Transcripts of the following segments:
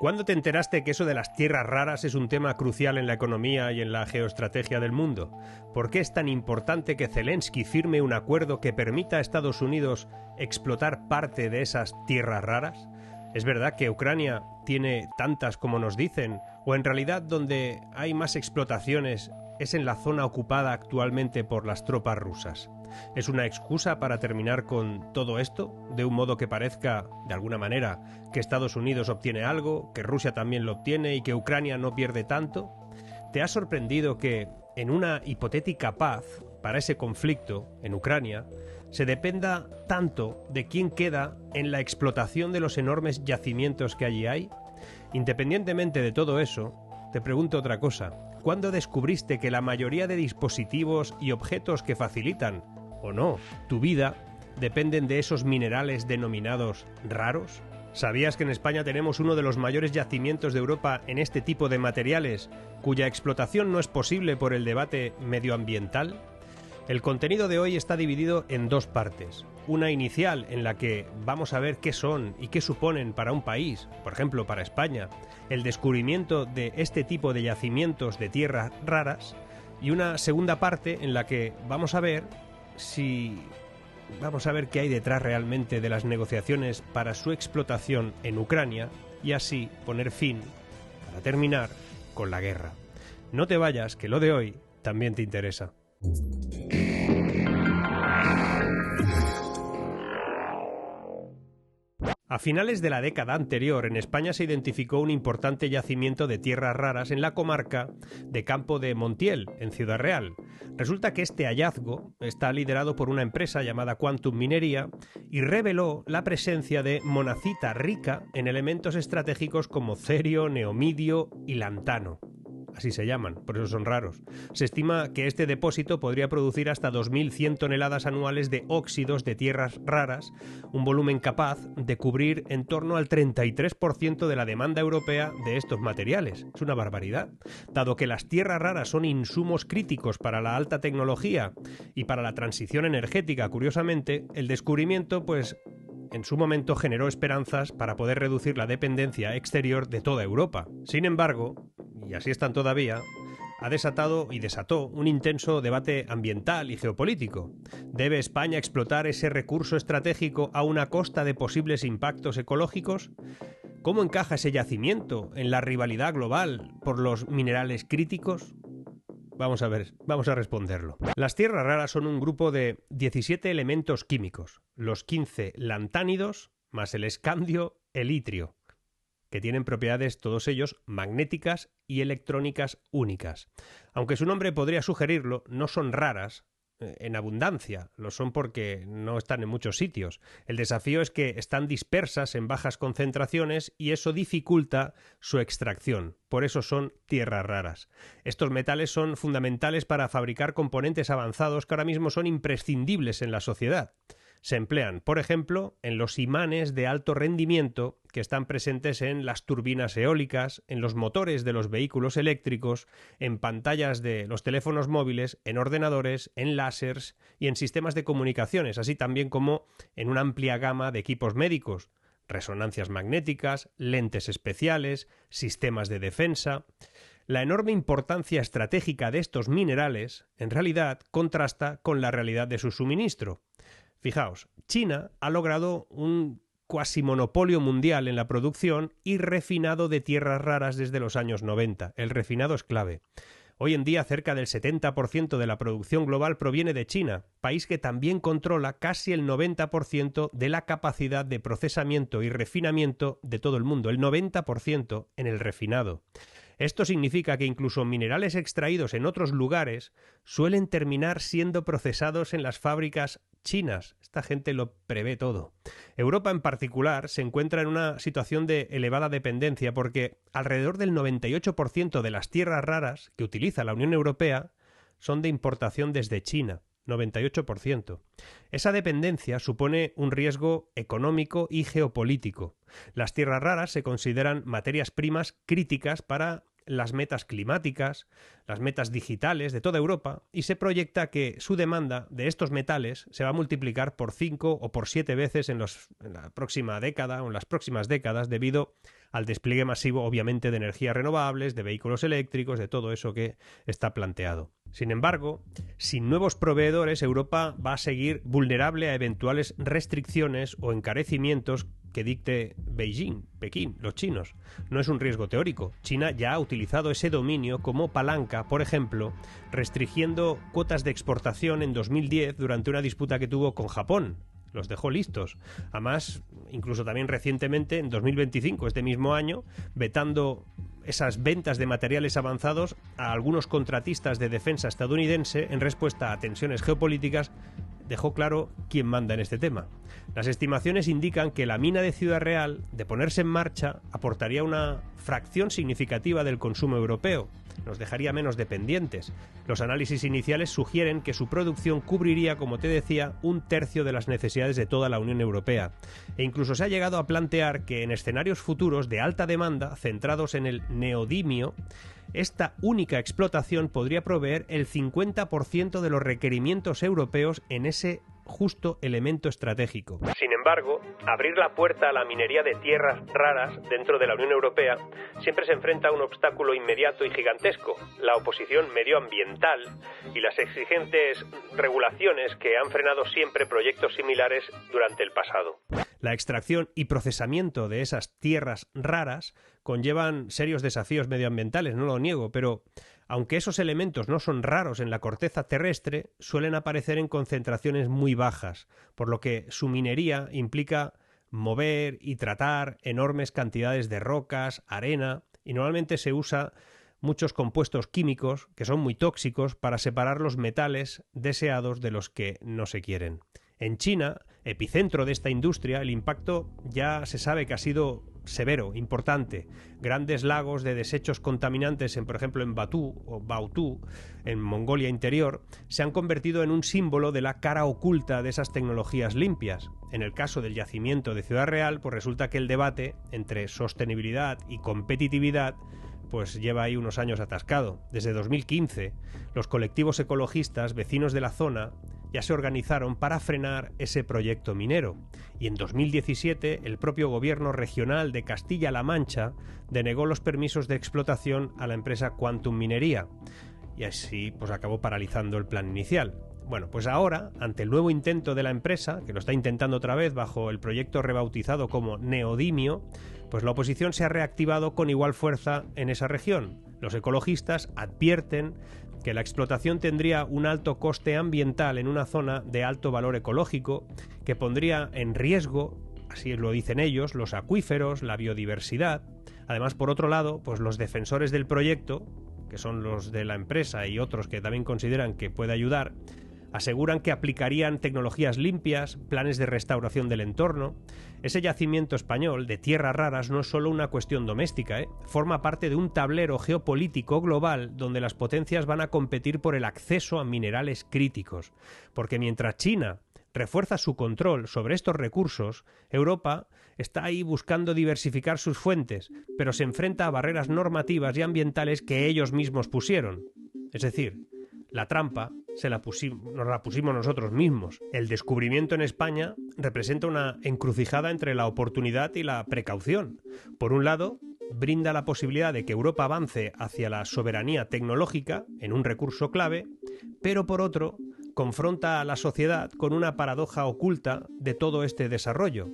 ¿Cuándo te enteraste que eso de las tierras raras es un tema crucial en la economía y en la geoestrategia del mundo? ¿Por qué es tan importante que Zelensky firme un acuerdo que permita a Estados Unidos explotar parte de esas tierras raras? ¿Es verdad que Ucrania tiene tantas como nos dicen? ¿O en realidad donde hay más explotaciones es en la zona ocupada actualmente por las tropas rusas? ¿Es una excusa para terminar con todo esto? De un modo que parezca, de alguna manera, que Estados Unidos obtiene algo, que Rusia también lo obtiene y que Ucrania no pierde tanto. ¿Te ha sorprendido que, en una hipotética paz para ese conflicto en Ucrania, se dependa tanto de quién queda en la explotación de los enormes yacimientos que allí hay? Independientemente de todo eso, te pregunto otra cosa. ¿Cuándo descubriste que la mayoría de dispositivos y objetos que facilitan, o no, tu vida, dependen de esos minerales denominados raros? ¿Sabías que en España tenemos uno de los mayores yacimientos de Europa en este tipo de materiales, cuya explotación no es posible por el debate medioambiental? El contenido de hoy está dividido en dos partes. Una inicial, en la que vamos a ver qué son y qué suponen para un país, por ejemplo para España, el descubrimiento de este tipo de yacimientos de tierras raras, y una segunda parte en la que vamos a ver qué hay detrás realmente de las negociaciones para su explotación en Ucrania y así poner fin, para terminar, con la guerra. No te vayas, que lo de hoy también te interesa. A finales de la década anterior, en España se identificó un importante yacimiento de tierras raras en la comarca de Campo de Montiel, en Ciudad Real. Resulta que este hallazgo está liderado por una empresa llamada Quantum Minería y reveló la presencia de monazita rica en elementos estratégicos como cerio, neomidio y lantano. Así se llaman, por eso son raros. Se estima que este depósito podría producir hasta 2.100 toneladas anuales de óxidos de tierras raras, un volumen capaz de cubrir en torno al 33% de la demanda europea de estos materiales. Es una barbaridad. Dado que las tierras raras son insumos críticos para la alta tecnología y para la transición energética, curiosamente, el descubrimiento, en su momento generó esperanzas para poder reducir la dependencia exterior de toda Europa. Sin embargo, y así están todavía, ha desatado y desató un intenso debate ambiental y geopolítico. ¿Debe España explotar ese recurso estratégico a una costa de posibles impactos ecológicos? ¿Cómo encaja ese yacimiento en la rivalidad global por los minerales críticos? Vamos a responderlo. Las tierras raras son un grupo de 17 elementos químicos, los 15 lantánidos más el escandio, el itrio, que tienen propiedades todos ellos magnéticas y electrónicas únicas. Aunque su nombre podría sugerirlo, no son raras en abundancia, lo son porque no están en muchos sitios. El desafío es que están dispersas en bajas concentraciones y eso dificulta su extracción. Por eso son tierras raras. Estos metales son fundamentales para fabricar componentes avanzados que ahora mismo son imprescindibles en la sociedad. Se emplean, por ejemplo, en los imanes de alto rendimiento que están presentes en las turbinas eólicas, en los motores de los vehículos eléctricos, en pantallas de los teléfonos móviles, en ordenadores, en láseres y en sistemas de comunicaciones, así también como en una amplia gama de equipos médicos, resonancias magnéticas, lentes especiales, sistemas de defensa. La enorme importancia estratégica de estos minerales, en realidad, contrasta con la realidad de su suministro. Fijaos, China ha logrado un cuasimonopolio mundial en la producción y refinado de tierras raras desde los años 90. El refinado es clave. Hoy en día cerca del 70% de la producción global proviene de China, país que también controla casi el 90% de la capacidad de procesamiento y refinamiento de todo el mundo, el 90% en el refinado. Esto significa que incluso minerales extraídos en otros lugares suelen terminar siendo procesados en las fábricas chinas. Esta gente lo prevé todo. Europa en particular se encuentra en una situación de elevada dependencia porque alrededor del 98% de las tierras raras que utiliza la Unión Europea son de importación desde China. 98%. Esa dependencia supone un riesgo económico y geopolítico. Las tierras raras se consideran materias primas críticas para las metas climáticas, las metas digitales de toda Europa, y se proyecta que su demanda de estos metales se va a multiplicar por 5 o por 7 veces en la próxima década o en las próximas décadas debido al despliegue masivo, obviamente, de energías renovables, de vehículos eléctricos, de todo eso que está planteado. Sin embargo, sin nuevos proveedores, Europa va a seguir vulnerable a eventuales restricciones o encarecimientos que dicte Beijing, Pekín, los chinos. No es un riesgo teórico. China ya ha utilizado ese dominio como palanca, por ejemplo, restringiendo cuotas de exportación en 2010 durante una disputa que tuvo con Japón. Los dejó listos. Además, incluso también recientemente, en 2025, este mismo año, vetando esas ventas de materiales avanzados a algunos contratistas de defensa estadounidense en respuesta a tensiones geopolíticas, dejó claro quién manda en este tema. Las estimaciones indican que la mina de Ciudad Real, de ponerse en marcha, aportaría una fracción significativa del consumo europeo. Nos dejaría menos dependientes. Los análisis iniciales sugieren que su producción cubriría, como te decía, 1/3 de las necesidades de toda la Unión Europea. E incluso se ha llegado a plantear que en escenarios futuros de alta demanda, centrados en el neodimio, esta única explotación podría proveer el 50% de los requerimientos europeos en ese justo elemento estratégico. Sin embargo, abrir la puerta a la minería de tierras raras dentro de la Unión Europea siempre se enfrenta a un obstáculo inmediato y gigantesco: la oposición medioambiental y las exigentes regulaciones que han frenado siempre proyectos similares durante el pasado. La extracción y procesamiento de esas tierras raras conllevan serios desafíos medioambientales, no lo niego, pero aunque esos elementos no son raros en la corteza terrestre, suelen aparecer en concentraciones muy bajas, por lo que su minería implica mover y tratar enormes cantidades de rocas, arena, y normalmente se usa muchos compuestos químicos que son muy tóxicos para separar los metales deseados de los que no se quieren. En China, epicentro de esta industria, el impacto ya se sabe que ha sido severo, importante. Grandes lagos de desechos contaminantes, por ejemplo, en Batu o Baotou, en Mongolia Interior, se han convertido en un símbolo de la cara oculta de esas tecnologías limpias. En el caso del yacimiento de Ciudad Real, pues resulta que el debate entre sostenibilidad y competitividad pues lleva ahí unos años atascado. Desde 2015, los colectivos ecologistas vecinos de la zona ya se organizaron para frenar ese proyecto minero. Y en 2017, el propio gobierno regional de Castilla-La Mancha denegó los permisos de explotación a la empresa Quantum Minería. Y así pues acabó paralizando el plan inicial. Bueno, pues ahora, ante el nuevo intento de la empresa, que lo está intentando otra vez bajo el proyecto rebautizado como Neodimio, pues la oposición se ha reactivado con igual fuerza en esa región. Los ecologistas advierten que la explotación tendría un alto coste ambiental en una zona de alto valor ecológico, que pondría en riesgo, así lo dicen ellos, los acuíferos, la biodiversidad. Además, por otro lado, pues los defensores del proyecto, que son los de la empresa y otros que también consideran que puede ayudar, aseguran que aplicarían tecnologías limpias, planes de restauración del entorno. Ese yacimiento español de tierras raras no es solo una cuestión doméstica, forma parte de un tablero geopolítico global donde las potencias van a competir por el acceso a minerales críticos. Porque mientras China refuerza su control sobre estos recursos, Europa está ahí buscando diversificar sus fuentes, pero se enfrenta a barreras normativas y ambientales que ellos mismos pusieron. Es decir, la trampa nos la pusimos nosotros mismos. El descubrimiento en España representa una encrucijada entre la oportunidad y la precaución. Por un lado, brinda la posibilidad de que Europa avance hacia la soberanía tecnológica en un recurso clave, pero por otro, confronta a la sociedad con una paradoja oculta de todo este desarrollo.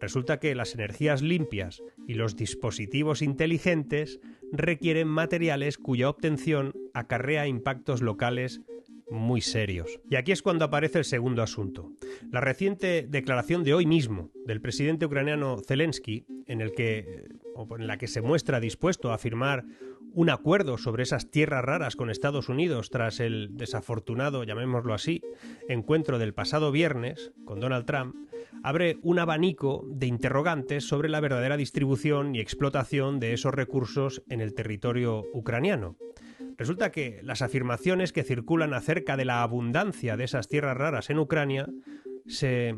Resulta que las energías limpias y los dispositivos inteligentes requieren materiales cuya obtención acarrea impactos locales muy serios. Y aquí es cuando aparece el segundo asunto. La reciente declaración de hoy mismo del presidente ucraniano Zelensky, en la que se muestra dispuesto a firmar un acuerdo sobre esas tierras raras con Estados Unidos tras el desafortunado, llamémoslo así, encuentro del pasado viernes con Donald Trump, abre un abanico de interrogantes sobre la verdadera distribución y explotación de esos recursos en el territorio ucraniano. Resulta que las afirmaciones que circulan acerca de la abundancia de esas tierras raras en Ucrania se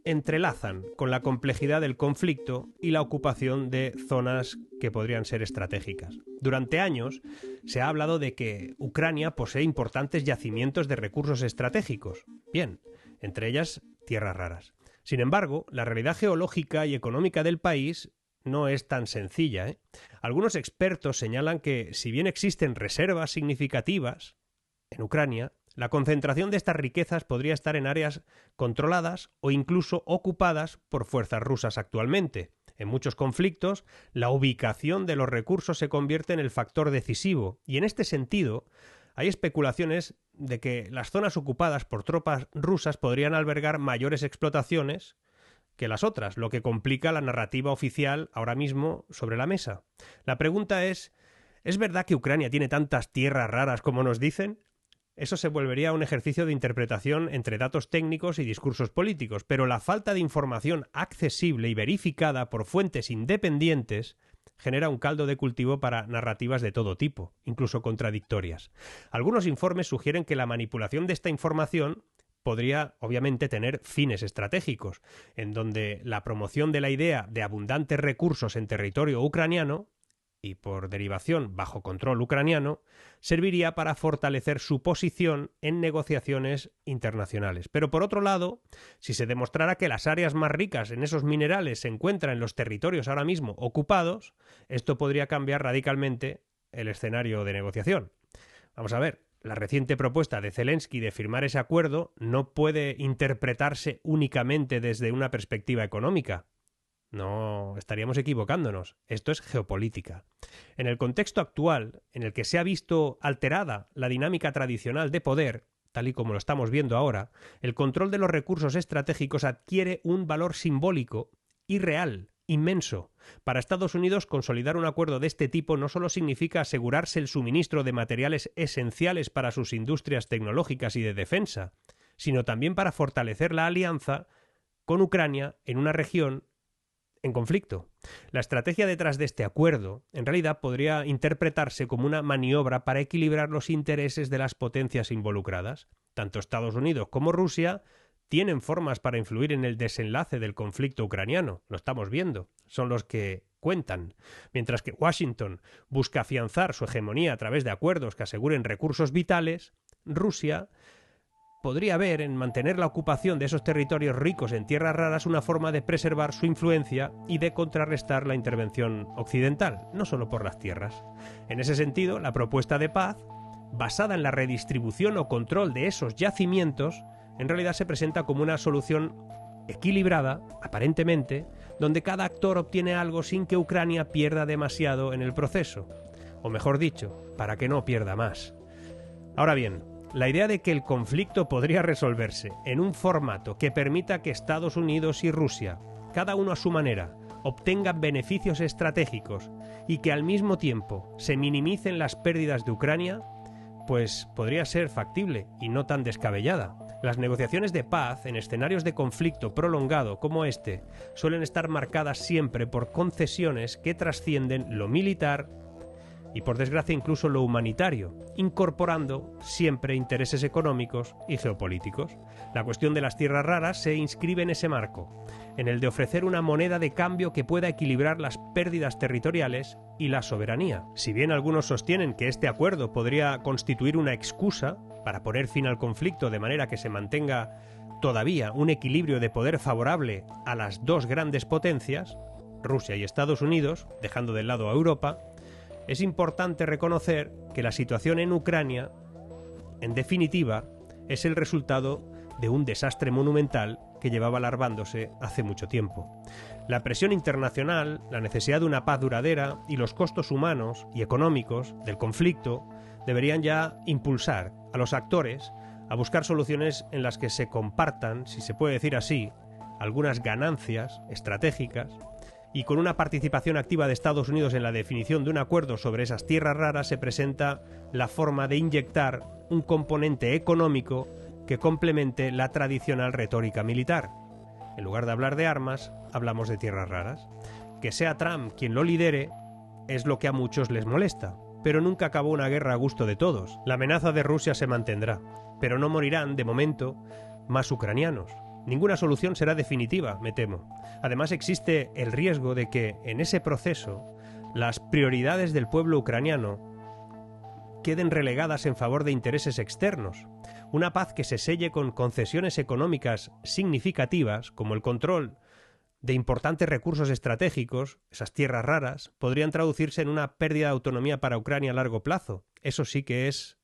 entrelazan con la complejidad del conflicto y la ocupación de zonas que podrían ser estratégicas. Durante años se ha hablado de que Ucrania posee importantes yacimientos de recursos estratégicos. Bien, entre ellas tierras raras. Sin embargo, la realidad geológica y económica del país no es tan sencilla, ¿eh? Algunos expertos señalan que, si bien existen reservas significativas en Ucrania, la concentración de estas riquezas podría estar en áreas controladas o incluso ocupadas por fuerzas rusas actualmente. En muchos conflictos, la ubicación de los recursos se convierte en el factor decisivo, y en este sentido, hay especulaciones de que las zonas ocupadas por tropas rusas podrían albergar mayores explotaciones que las otras, lo que complica la narrativa oficial ahora mismo sobre la mesa. La pregunta ¿es verdad que Ucrania tiene tantas tierras raras como nos dicen? Eso se volvería un ejercicio de interpretación entre datos técnicos y discursos políticos, pero la falta de información accesible y verificada por fuentes independientes genera un caldo de cultivo para narrativas de todo tipo, incluso contradictorias. Algunos informes sugieren que la manipulación de esta información podría, obviamente, tener fines estratégicos, en donde la promoción de la idea de abundantes recursos en territorio ucraniano, y por derivación bajo control ucraniano, serviría para fortalecer su posición en negociaciones internacionales. Pero por otro lado, si se demostrara que las áreas más ricas en esos minerales se encuentran en los territorios ahora mismo ocupados, esto podría cambiar radicalmente el escenario de negociación. Vamos a ver, la reciente propuesta de Zelensky de firmar ese acuerdo no puede interpretarse únicamente desde una perspectiva económica. No, estaríamos equivocándonos. Esto es geopolítica. En el contexto actual, en el que se ha visto alterada la dinámica tradicional de poder, tal y como lo estamos viendo ahora, el control de los recursos estratégicos adquiere un valor simbólico y real, inmenso. Para Estados Unidos, consolidar un acuerdo de este tipo no solo significa asegurarse el suministro de materiales esenciales para sus industrias tecnológicas y de defensa, sino también para fortalecer la alianza con Ucrania en una región en conflicto. La estrategia detrás de este acuerdo, en realidad, podría interpretarse como una maniobra para equilibrar los intereses de las potencias involucradas. Tanto Estados Unidos como Rusia tienen formas para influir en el desenlace del conflicto ucraniano. Lo estamos viendo. Son los que cuentan. Mientras que Washington busca afianzar su hegemonía a través de acuerdos que aseguren recursos vitales, Rusia podría ver en mantener la ocupación de esos territorios ricos en tierras raras una forma de preservar su influencia y de contrarrestar la intervención occidental, no solo por las tierras. En ese sentido, la propuesta de paz, basada en la redistribución o control de esos yacimientos, en realidad se presenta como una solución equilibrada, aparentemente, donde cada actor obtiene algo sin que Ucrania pierda demasiado en el proceso. O mejor dicho, para que no pierda más. Ahora bien, la idea de que el conflicto podría resolverse en un formato que permita que Estados Unidos y Rusia, cada uno a su manera, obtengan beneficios estratégicos y que al mismo tiempo se minimicen las pérdidas de Ucrania, pues podría ser factible y no tan descabellada. Las negociaciones de paz en escenarios de conflicto prolongado como este suelen estar marcadas siempre por concesiones que trascienden lo militar y, por desgracia, incluso lo humanitario, incorporando siempre intereses económicos y geopolíticos. La cuestión de las tierras raras se inscribe en ese marco, en el de ofrecer una moneda de cambio que pueda equilibrar las pérdidas territoriales y la soberanía. Si bien algunos sostienen que este acuerdo podría constituir una excusa para poner fin al conflicto de manera que se mantenga todavía un equilibrio de poder favorable a las dos grandes potencias, Rusia y Estados Unidos, dejando de lado a Europa, es importante reconocer que la situación en Ucrania, en definitiva, es el resultado de un desastre monumental que llevaba alargándose hace mucho tiempo. La presión internacional, la necesidad de una paz duradera y los costos humanos y económicos del conflicto deberían ya impulsar a los actores a buscar soluciones en las que se compartan, si se puede decir así, algunas ganancias estratégicas, y con una participación activa de Estados Unidos en la definición de un acuerdo sobre esas tierras raras se presenta la forma de inyectar un componente económico que complemente la tradicional retórica militar. En lugar de hablar de armas, hablamos de tierras raras. Que sea Trump quien lo lidere es lo que a muchos les molesta, pero nunca acabó una guerra a gusto de todos. La amenaza de Rusia se mantendrá, pero no morirán, de momento, más ucranianos. Ninguna solución será definitiva, me temo. Además, existe el riesgo de que, en ese proceso, las prioridades del pueblo ucraniano queden relegadas en favor de intereses externos. Una paz que se selle con concesiones económicas significativas, como el control de importantes recursos estratégicos, esas tierras raras, podrían traducirse en una pérdida de autonomía para Ucrania a largo plazo. Eso sí que es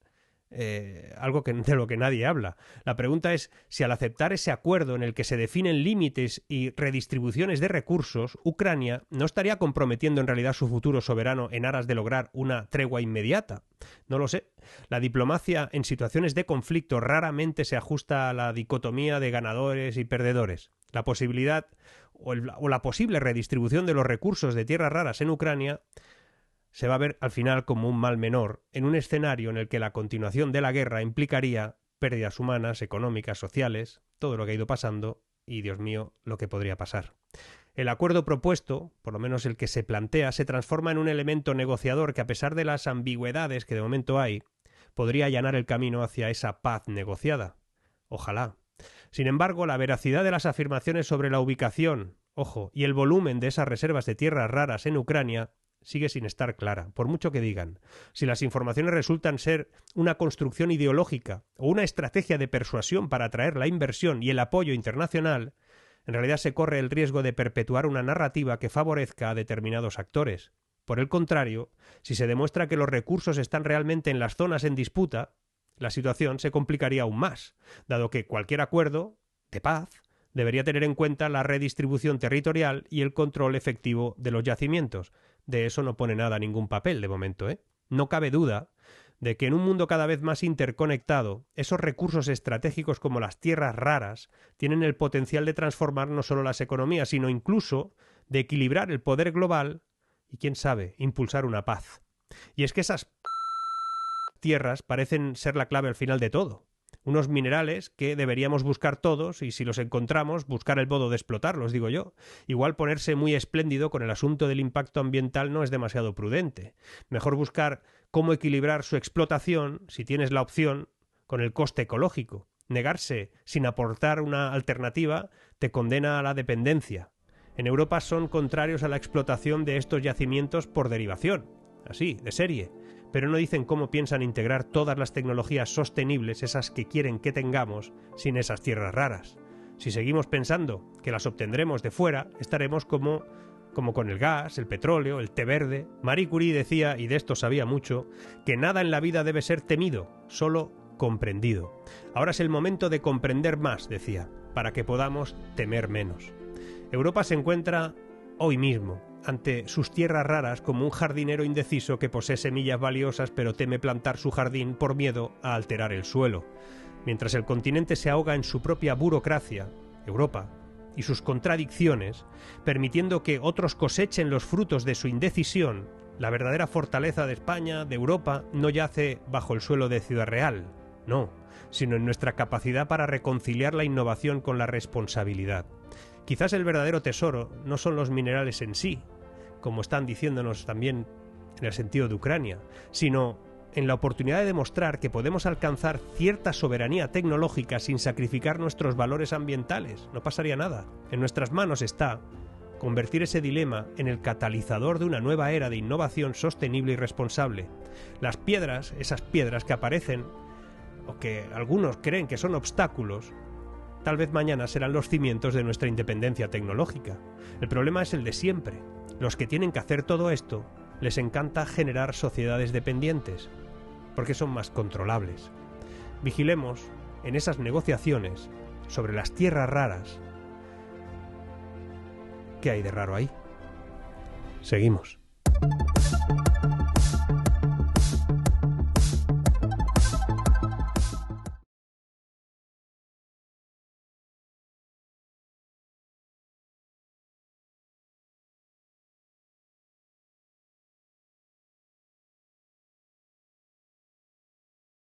algo de lo que nadie habla. La pregunta es si al aceptar ese acuerdo en el que se definen límites y redistribuciones de recursos, Ucrania no estaría comprometiendo en realidad su futuro soberano en aras de lograr una tregua inmediata. No lo sé. La diplomacia en situaciones de conflicto raramente se ajusta a la dicotomía de ganadores y perdedores. La posibilidad o la posible redistribución de los recursos de tierras raras en Ucrania se va a ver al final como un mal menor en un escenario en el que la continuación de la guerra implicaría pérdidas humanas, económicas, sociales, todo lo que ha ido pasando y, Dios mío, lo que podría pasar. El acuerdo propuesto, por lo menos el que se plantea, se transforma en un elemento negociador que, a pesar de las ambigüedades que de momento hay, podría allanar el camino hacia esa paz negociada. Ojalá. Sin embargo, la veracidad de las afirmaciones sobre la ubicación, ojo, y el volumen de esas reservas de tierras raras en Ucrania sigue sin estar clara, por mucho que digan. Si las informaciones resultan ser una construcción ideológica o una estrategia de persuasión para atraer la inversión y el apoyo internacional, en realidad se corre el riesgo de perpetuar una narrativa que favorezca a determinados actores. Por el contrario, si se demuestra que los recursos están realmente en las zonas en disputa, la situación se complicaría aún más, dado que cualquier acuerdo de paz debería tener en cuenta la redistribución territorial y el control efectivo de los yacimientos. De eso no pone nada ningún papel de momento, ¿eh? No cabe duda de que en un mundo cada vez más interconectado, esos recursos estratégicos como las tierras raras tienen el potencial de transformar no solo las economías, sino incluso de equilibrar el poder global y, quién sabe, impulsar una paz. Y es que esas tierras parecen ser la clave al final de todo. Unos minerales que deberíamos buscar todos y, si los encontramos, buscar el modo de explotarlos, digo yo. Igual ponerse muy espléndido con el asunto del impacto ambiental no es demasiado prudente. Mejor buscar cómo equilibrar su explotación, si tienes la opción, con el coste ecológico. Negarse sin aportar una alternativa te condena a la dependencia. En Europa son contrarios a la explotación de estos yacimientos por derivación, así, de serie. Pero no dicen cómo piensan integrar todas las tecnologías sostenibles, esas que quieren que tengamos, sin esas tierras raras. Si seguimos pensando que las obtendremos de fuera, estaremos como con el gas, el petróleo, el té verde. Marie Curie decía, y de esto sabía mucho, que nada en la vida debe ser temido, solo comprendido. Ahora es el momento de comprender más, decía, para que podamos temer menos. Europa se encuentra hoy mismo ante sus tierras raras como un jardinero indeciso que posee semillas valiosas pero teme plantar su jardín por miedo a alterar el suelo. Mientras el continente se ahoga en su propia burocracia, Europa, y sus contradicciones, permitiendo que otros cosechen los frutos de su indecisión, la verdadera fortaleza de España, de Europa, no yace bajo el suelo de Ciudad Real, no, sino en nuestra capacidad para reconciliar la innovación con la responsabilidad. Quizás el verdadero tesoro no son los minerales en sí, como están diciéndonos también en el sentido de Ucrania, sino en la oportunidad de demostrar que podemos alcanzar cierta soberanía tecnológica sin sacrificar nuestros valores ambientales. No pasaría nada. En nuestras manos está convertir ese dilema en el catalizador de una nueva era de innovación sostenible y responsable. Las piedras, esas piedras que aparecen, o que algunos creen que son obstáculos, tal vez mañana serán los cimientos de nuestra independencia tecnológica. El problema es el de siempre. Los que tienen que hacer todo esto les encanta generar sociedades dependientes, porque son más controlables. Vigilemos en esas negociaciones sobre las tierras raras. ¿Qué hay de raro ahí? Seguimos.